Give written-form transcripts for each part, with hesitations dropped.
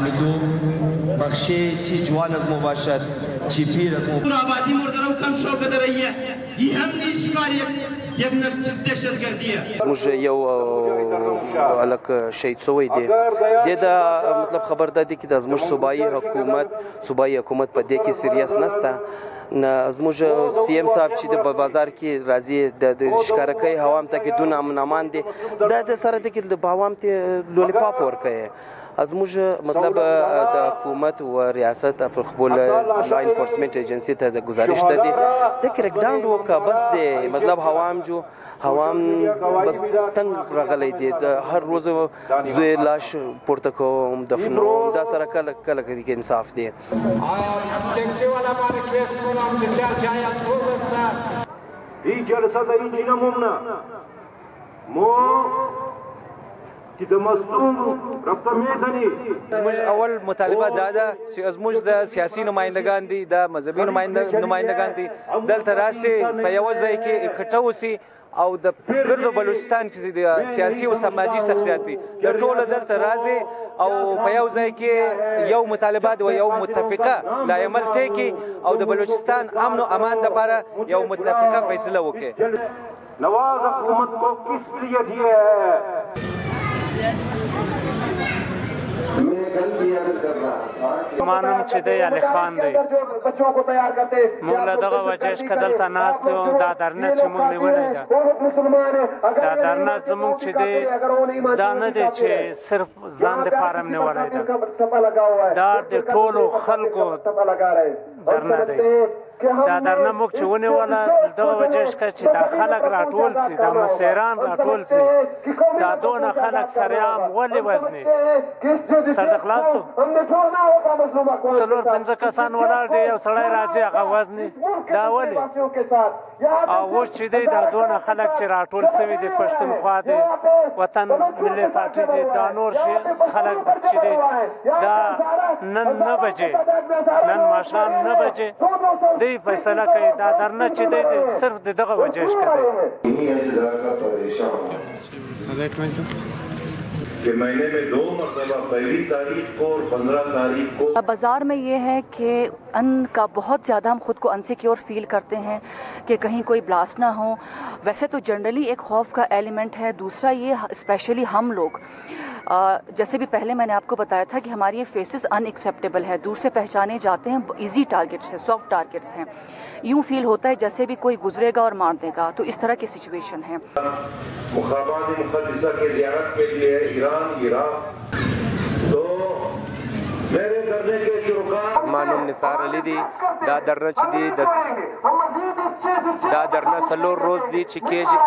حمیدو بخشی چی جوان از ما باشد چی پیر از ما آبادی مردرو کم شوکه درایه یه هم نیش کاری یک نفس دهشتگردیه زموږ یو هلک شهید شوی دی د مطلب خبر ده دی چې د زموږ صوبایي حکومت په دې کې سیریس نسته زموږ سی ایم صاحب چې د بازار کې راځي د ښکاره کوي عوام ته کې دون امن امان دی دا د سره دی چې د عوام ته لولیپاپ ورکوي زموږ مطلب د حکومت و ریاست پر خپل لا انفورسمنت ایجنسی ته د گزارش ده دی د کرک ډاند وکا بس دی مطلب عوام بس تنگ راغلی دی د هر روز زوی لاش پورته کوم دفنوم دا سره کله کې انصاف دی ټیکسی والا ما ریکویسٹ کنم بسیار جای افسوس است این جلسه در این نمونه مو که د مظلوم رفته میزنی زموږ اول مطالبه دا ده چې زموږ د سیاسي نمایندگان دي د مذهبي نمایندگان دي دلته راسي په یوه ځای کې اکټه وسي او د ګردو بلوچستان کې د سیاسي او سماجي شخصیت دي د ټوله دلته راځي او په یو ځای کې یو مطالبات و یو متفقه لا عمل کوي او د بلوچستان امن او امان لپاره یو متفقه فیصله وکړي نواز حکومت کو کس لیے دیے مانم چې دی علي خان دی موږ له دغه وجهش که دلته ناست یو دا درنه چې موږ نیولی ده دا درنه زموږ چې دی دا نه دی چې صرف ځان دپاره م نیولی ده دا د ټولو خلکو درنه دی دا درنه موږ چې ونیوله دغه وجهش که چې دا خلک راټول سي دا مسیران راټول سي دا دونه خلک سریعام ولې وزني سر د خلاصو څلور پنځه کسان ولاړ دی یو سړی راځي هغه وزني دا ولې او اوس چې دی دا دونه خلک چې راټول سوي دي پښتونخوا دی وطن ملي پارټي دی دا نور خلک چې دی دا نن 9 بجې نن ماښام 9 بجې دی فیصله کوي دا درنه چې دی صرف د دغه وجهش کوي कि महीने में 2 मरतबा पहली तारीख को और 15 तारीख को बाज़ार में ये है कि अन्न का बहुत ज़्यादा हम ख़ुद को अनसिक्योर फील करते हैं कि कहीं कोई ब्लास्ट ना हो। वैसे तो जनरली एक खौफ का एलिमेंट है। दूसरा ये स्पेशली हम लोग जैसे भी पहले मैंने आपको बताया था कि हमारी ये फेसेस अनएक्सेप्टेबल है, दूर से पहचाने जाते हैं, इजी टारगेट्स हैं, सॉफ्ट टारगेट्स हैं। यूँ फील होता है जैसे भी कोई गुजरेगा और मार देगा, तो इस तरह की सिचुएशन है। मुखाबात मुक़द्दसा की ज़ियारत के लिए ईरान इराक़ तो मेरे धरने के शुरुआत मानूम निसार अली दी دا درنه چې دی دا درنه څلور روز دی چې کېږي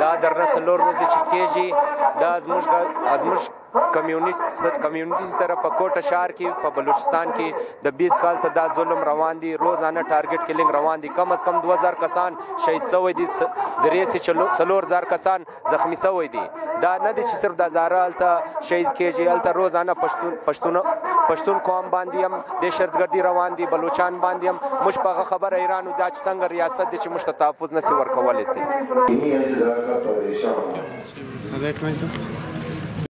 دا درنه څلور روز دی چې کېږي دا زموږ کمیونټي سره په کوټه ښار کې په بلوچستان کې د 20 کال څخه دا ظلم روان دي، روزانه ټارګټ کلینګ روان دي، کم از کم 2000 کسان شهید شوي دي، درې سي 4000 کسان زخمی شوي دي. دا نه دي چې صرف د هزاره هلته شهید کېږي، هلته روزانه پښتون قوم باندې هم دهشتګردي روان دي، بلوچان باندې هم. موږ په هغه خبره حیران یو دا چې څنګه ریاست دی چې موږ ته تحفظ نسي ورکولی سي.